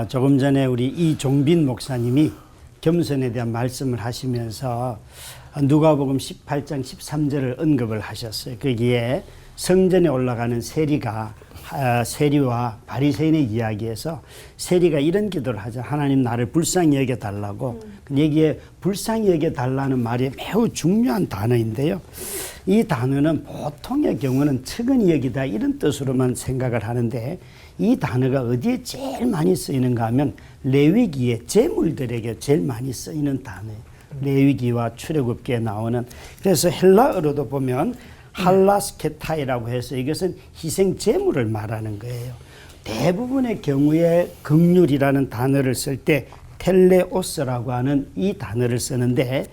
조금 전에 우리 이종빈 목사님이 겸손에 대한 말씀을 하시면서 누가복음 18장 13절을 언급을 하셨어요. 거기에 성전에 올라가는 세리와 바리새인의 이야기에서 세리가 이런 기도를 하죠. 하나님 나를 불쌍히 여겨달라고. 여기에 불쌍히 여겨달라는 말이 매우 중요한 단어인데요. 이 단어는 보통의 경우는 측은히 여기다 이런 뜻으로만 생각을 하는데 이 단어가 어디에 제일 많이 쓰이는가 하면 레위기의 제물들에게 제일 많이 쓰이는 단어예요. 레위기와 출애굽기에 나오는. 그래서 헬라어로도 보면 할라스케타이라고 해서 이것은 희생 제물을 말하는 거예요. 대부분의 경우에 긍휼이라는 단어를 쓸 때 텔레오스라고 하는 이 단어를 쓰는데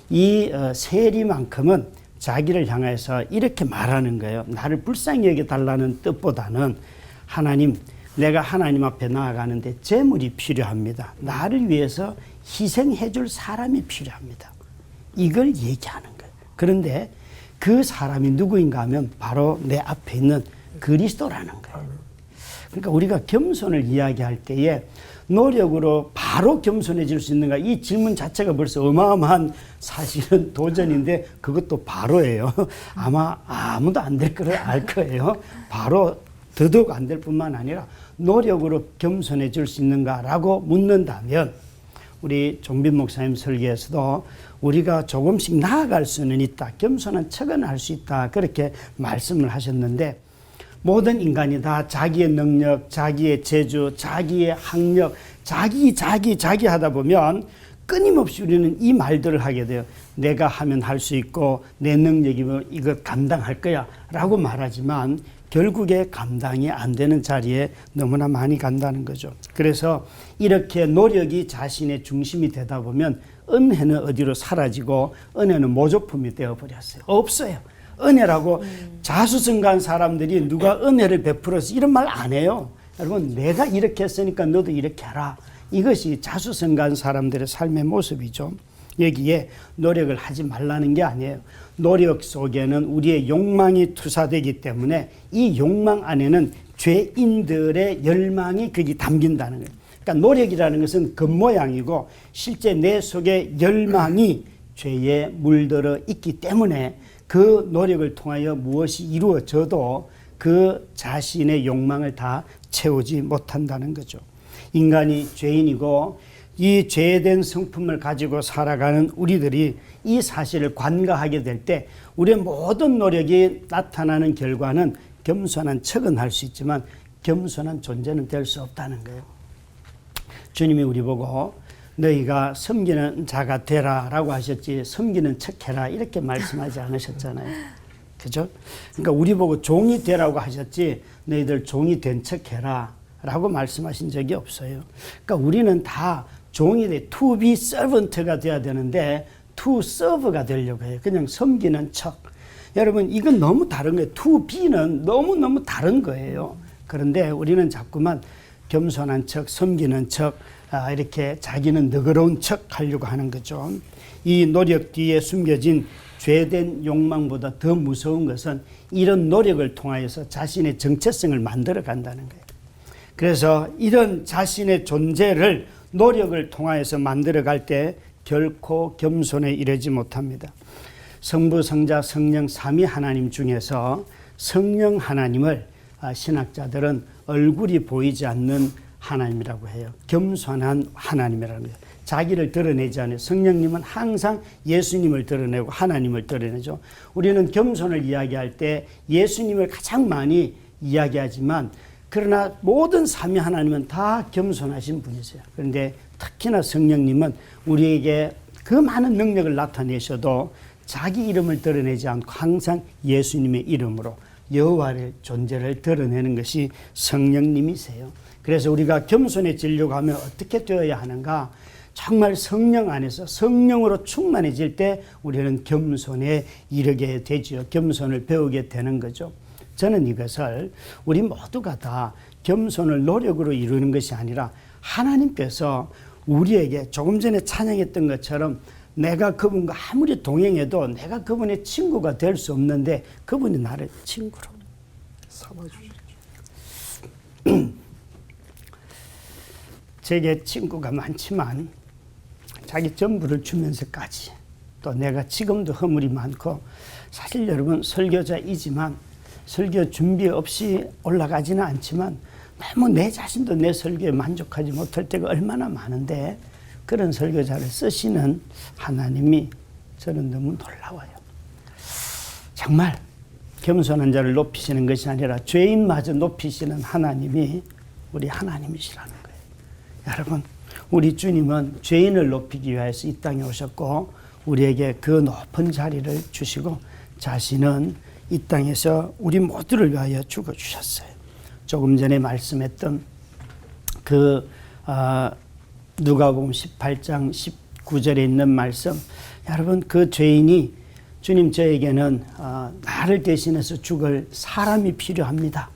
이 세리만큼은 자기를 향해서 이렇게 말하는 거예요. 나를 불쌍히 여겨달라는 뜻보다는 하나님, 내가 하나님 앞에 나아가는데 제물이 필요합니다. 나를 위해서 희생해 줄 사람이 필요합니다. 이걸 얘기하는 거예요. 그런데 그 사람이 누구인가 하면 바로 내 앞에 있는 그리스도라는 거예요. 그러니까 우리가 겸손을 이야기할 때에 노력으로 바로 겸손해질 수 있는가, 이 질문 자체가 벌써 어마어마한 사실은 도전인데 그것도 바로예요. 아마 아무도 안 될 거를 알 거예요. 바로 더더욱 안 될 뿐만 아니라 노력으로 겸손해질 수 있는가라고 묻는다면 우리 종빈 목사님 설교에서도 우리가 조금씩 나아갈 수는 있다. 겸손한 척은 할 수 있다. 그렇게 말씀을 하셨는데 모든 인간이 다 자기의 능력, 자기의 재주, 자기의 학력, 자기 하다 보면 끊임없이 우리는 이 말들을 하게 돼요. 내가 하면 할 수 있고 내 능력이면 이거 감당할 거야 라고 말하지만 결국에 감당이 안 되는 자리에 너무나 많이 간다는 거죠. 그래서 이렇게 노력이 자신의 중심이 되다 보면 은혜는 어디로 사라지고 은혜는 모조품이 되어버렸어요. 없어요. 은혜라고 자수성가한 사람들이 누가 은혜를 베풀어서 이런 말 안 해요. 여러분, 내가 이렇게 했으니까 너도 이렇게 하라. 이것이 자수성가한 사람들의 삶의 모습이죠. 여기에 노력을 하지 말라는 게 아니에요. 노력 속에는 우리의 욕망이 투사되기 때문에 이 욕망 안에는 죄인들의 열망이 거기 담긴다는 거예요. 그러니까 노력이라는 것은 겉모양이고 실제 내 속에 열망이 죄에 물들어 있기 때문에 그 노력을 통하여 무엇이 이루어져도 그 자신의 욕망을 다 채우지 못한다는 거죠. 인간이 죄인이고 이 죄된 성품을 가지고 살아가는 우리들이 이 사실을 관가하게 될 때 우리의 모든 노력이 나타나는 결과는 겸손한 척은 할 수 있지만 겸손한 존재는 될 수 없다는 거예요. 주님이 우리 보고 너희가 섬기는 자가 되라 라고 하셨지 섬기는 척해라 이렇게 말씀하지 않으셨잖아요. 그죠? 그러니까 우리 보고 종이 되라고 하셨지 너희들 종이 된 척해라 라고 말씀하신 적이 없어요. 그러니까 우리는 다 종이 돼, to be servant가 돼야 되는데 to serve가 되려고 해요. 그냥 섬기는 척. 여러분, 이건 너무 다른 거예요. to be는 너무너무 다른 거예요. 그런데 우리는 자꾸만 겸손한 척, 섬기는 척, 이렇게 자기는 너그러운 척 하려고 하는 거죠. 이 노력 뒤에 숨겨진 죄된 욕망보다 더 무서운 것은 이런 노력을 통하여서 자신의 정체성을 만들어 간다는 거예요. 그래서 이런 자신의 존재를 노력을 통하여서 만들어갈 때 결코 겸손에 이르지 못합니다. 성부, 성자, 성령 삼위 하나님 중에서 성령 하나님을 신학자들은 얼굴이 보이지 않는 하나님이라고 해요. 겸손한 하나님이라는 거예요. 자기를 드러내지 않아요. 성령님은 항상 예수님을 드러내고 하나님을 드러내죠. 우리는 겸손을 이야기할 때 예수님을 가장 많이 이야기하지만 그러나 모든 삼위 하나님은 다 겸손하신 분이세요. 그런데 특히나 성령님은 우리에게 그 많은 능력을 나타내셔도 자기 이름을 드러내지 않고 항상 예수님의 이름으로 여호와의 존재를 드러내는 것이 성령님이세요. 그래서 우리가 겸손해지려고 하면 어떻게 되어야 하는가? 정말 성령 안에서 성령으로 충만해질 때 우리는 겸손에 이르게 되지요. 겸손을 배우게 되는 거죠. 저는 이것을 우리 모두가 다 겸손을 노력으로 이루는 것이 아니라 하나님께서 우리에게 조금 전에 찬양했던 것처럼 내가 그분과 아무리 동행해도 내가 그분의 친구가 될 수 없는데 그분이 나를 친구로 삼아주셨죠. 제게 친구가 많지만 자기 전부를 주면서까지 또 내가 지금도 허물이 많고 사실 여러분 설교자이지만 설교 준비 없이 올라가지는 않지만 너무 내 자신도 내 설교에 만족하지 못할 때가 얼마나 많은데 그런 설교자를 쓰시는 하나님이 저는 너무 놀라워요. 정말 겸손한 자를 높이시는 것이 아니라 죄인마저 높이시는 하나님이 우리 하나님이시라는 거예요. 여러분, 우리 주님은 죄인을 높이기 위해서 이 땅에 오셨고 우리에게 그 높은 자리를 주시고 자신은 이 땅에서 우리 모두를 위하여 죽어주셨어요. 조금 전에 말씀했던 누가복음 18장 19절에 있는 말씀, 여러분 그 죄인이 주님 저에게는 나를 대신해서 죽을 사람이 필요합니다.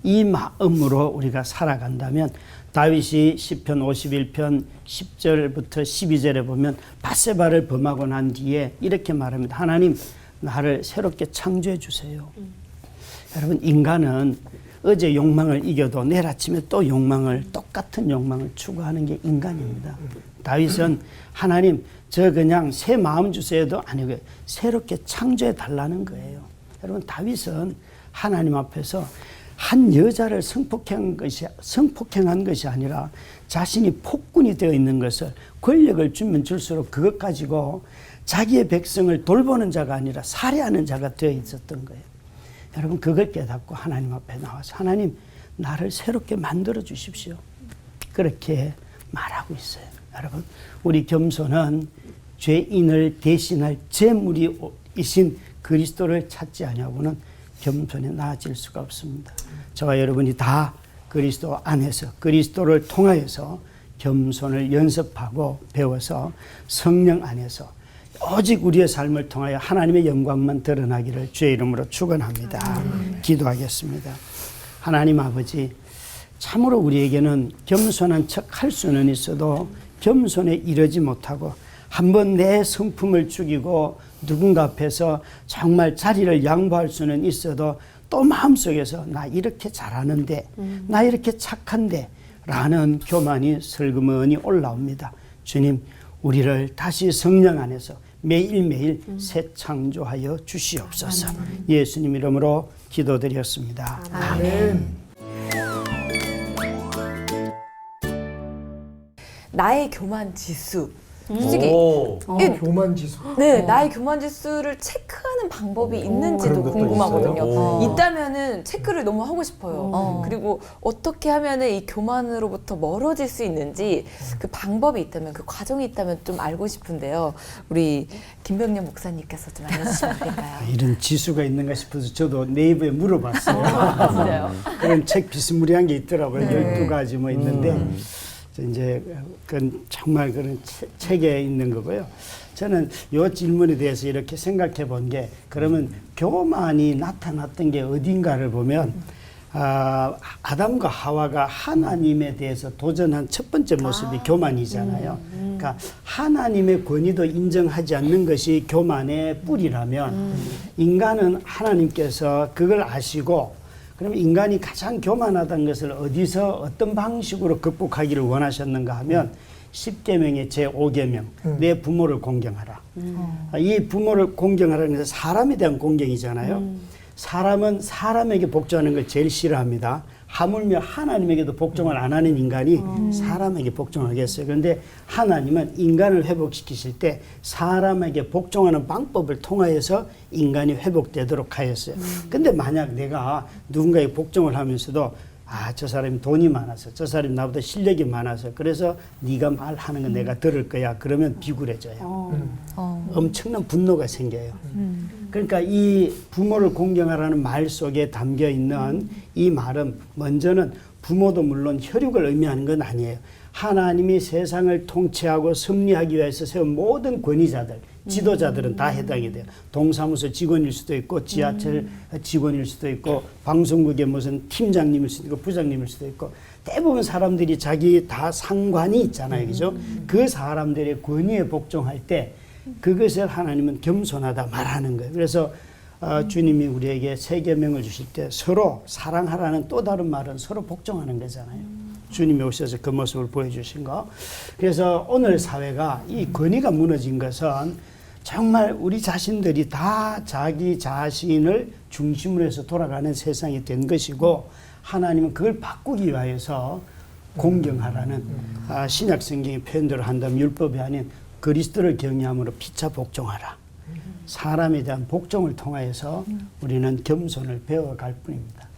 이 마음으로 우리가 살아간다면 다윗이 시편 51편 10절부터 12절에 보면 밧세바를 범하고 난 뒤에 이렇게 말합니다. 하나님 나를 새롭게 창조해 주세요. 여러분 인간은 어제 욕망을 이겨도 내일 아침에 또 똑같은 욕망을 추구하는 게 인간입니다. 다윗은 하나님 저 그냥 새 마음 주세요도 아니고 새롭게 창조해 달라는 거예요. 여러분 다윗은 하나님 앞에서 한 여자를 성폭행한 것이 아니라 자신이 폭군이 되어 있는 것을 권력을 주면 줄수록 그것 가지고 자기의 백성을 돌보는 자가 아니라 살해하는 자가 되어 있었던 거예요. 여러분 그걸 깨닫고 하나님 앞에 나와서 하나님 나를 새롭게 만들어 주십시오. 그렇게 말하고 있어요. 여러분 우리 겸손은 죄인을 대신할 제물이신 그리스도를 찾지 아니하고는 겸손에 나아질 수가 없습니다. 저와 여러분이 다 그리스도 안에서 그리스도를 통하여서 겸손을 연습하고 배워서 성령 안에서 오직 우리의 삶을 통하여 하나님의 영광만 드러나기를 주의 이름으로 축원합니다. 기도하겠습니다. 하나님 아버지, 참으로 우리에게는 겸손한 척 할 수는 있어도 겸손에 이르지 못하고 한번 내 성품을 죽이고 누군가 앞에서 정말 자리를 양보할 수는 있어도 또 마음속에서 나 이렇게 잘하는데 나 이렇게 착한데 라는 교만이 슬그머니 올라옵니다. 주님 우리를 다시 성령 안에서 매일매일 새 창조하여 주시옵소서. 예수님 이름으로 기도드렸습니다. 아멘. 나의 교만 지수. 솔직히 교만 지수. 네, 나의 교만 지수를 체크하는 방법이 있는지도 궁금하거든요. 있다면은 체크를 너무 하고 싶어요. 그리고 어떻게 하면은 이 교만으로부터 멀어질 수 있는지 그 방법이 있다면, 그 과정이 있다면 좀 알고 싶은데요. 우리 김병렬 목사님께서 좀 알려주시면 안 될까요? 이런 지수가 있는가 싶어서 저도 네이버에 물어봤어요. 진짜요? 그런 책 비스무리한 게 있더라고요. 12가지 뭐 있는데 이제 그건 정말 그런 책에 있는 거고요. 저는 이 질문에 대해서 이렇게 생각해 본 게, 그러면 교만이 나타났던 게 어딘가를 보면 아담과 하와가 하나님에 대해서 도전한 첫 번째 모습이 교만이잖아요. 그러니까 하나님의 권위도 인정하지 않는 것이 교만의 뿌리라면 인간은 하나님께서 그걸 아시고 그러면 인간이 가장 교만하다는 것을 어디서 어떤 방식으로 극복하기를 원하셨는가 하면 10계명의 제5계명 내 부모를 공경하라. 이 부모를 공경하라는 것은 사람에 대한 공경이잖아요. 사람은 사람에게 복종하는 걸 제일 싫어합니다. 하물며 하나님에게도 복종을 안 하는 인간이 사람에게 복종하겠어요. 그런데 하나님은 인간을 회복시키실 때 사람에게 복종하는 방법을 통하여서 인간이 회복되도록 하였어요. 근데 만약 내가 누군가에게 복종을 하면서도 저 사람이 돈이 많아서, 저 사람이 나보다 실력이 많아서 그래서 네가 말하는 건 내가 들을 거야, 그러면 비굴해져요. 엄청난 분노가 생겨요. 그러니까 이 부모를 공경하라는 말 속에 담겨 있는 이 말은 먼저는 부모도 물론 혈육을 의미하는 건 아니에요. 하나님이 세상을 통치하고 섭리하기 위해서 세운 모든 권위자들, 지도자들은 다 해당이 돼요. 동사무소 직원일 수도 있고 지하철 직원일 수도 있고 방송국의 무슨 팀장님일 수도 있고 부장님일 수도 있고 대부분 사람들이 자기 다 상관이 있잖아요. 그죠? 그 사람들의 권위에 복종할 때 그것을 하나님은 겸손하다 말하는 거예요. 그래서 주님이 우리에게 세 계명을 주실 때 서로 사랑하라는 또 다른 말은 서로 복종하는 거잖아요. 주님이 오셔서 그 모습을 보여주신 거. 그래서 오늘 사회가 이 권위가 무너진 것은 정말 우리 자신들이 다 자기 자신을 중심으로 해서 돌아가는 세상이 된 것이고, 하나님은 그걸 바꾸기 위하여서 공경하라는 신약 성경의 표현대로 한다면 율법이 아닌 그리스도를 경외함으로 피차 복종하라. 사람에 대한 복종을 통하여서 우리는 겸손을 배워갈 뿐입니다.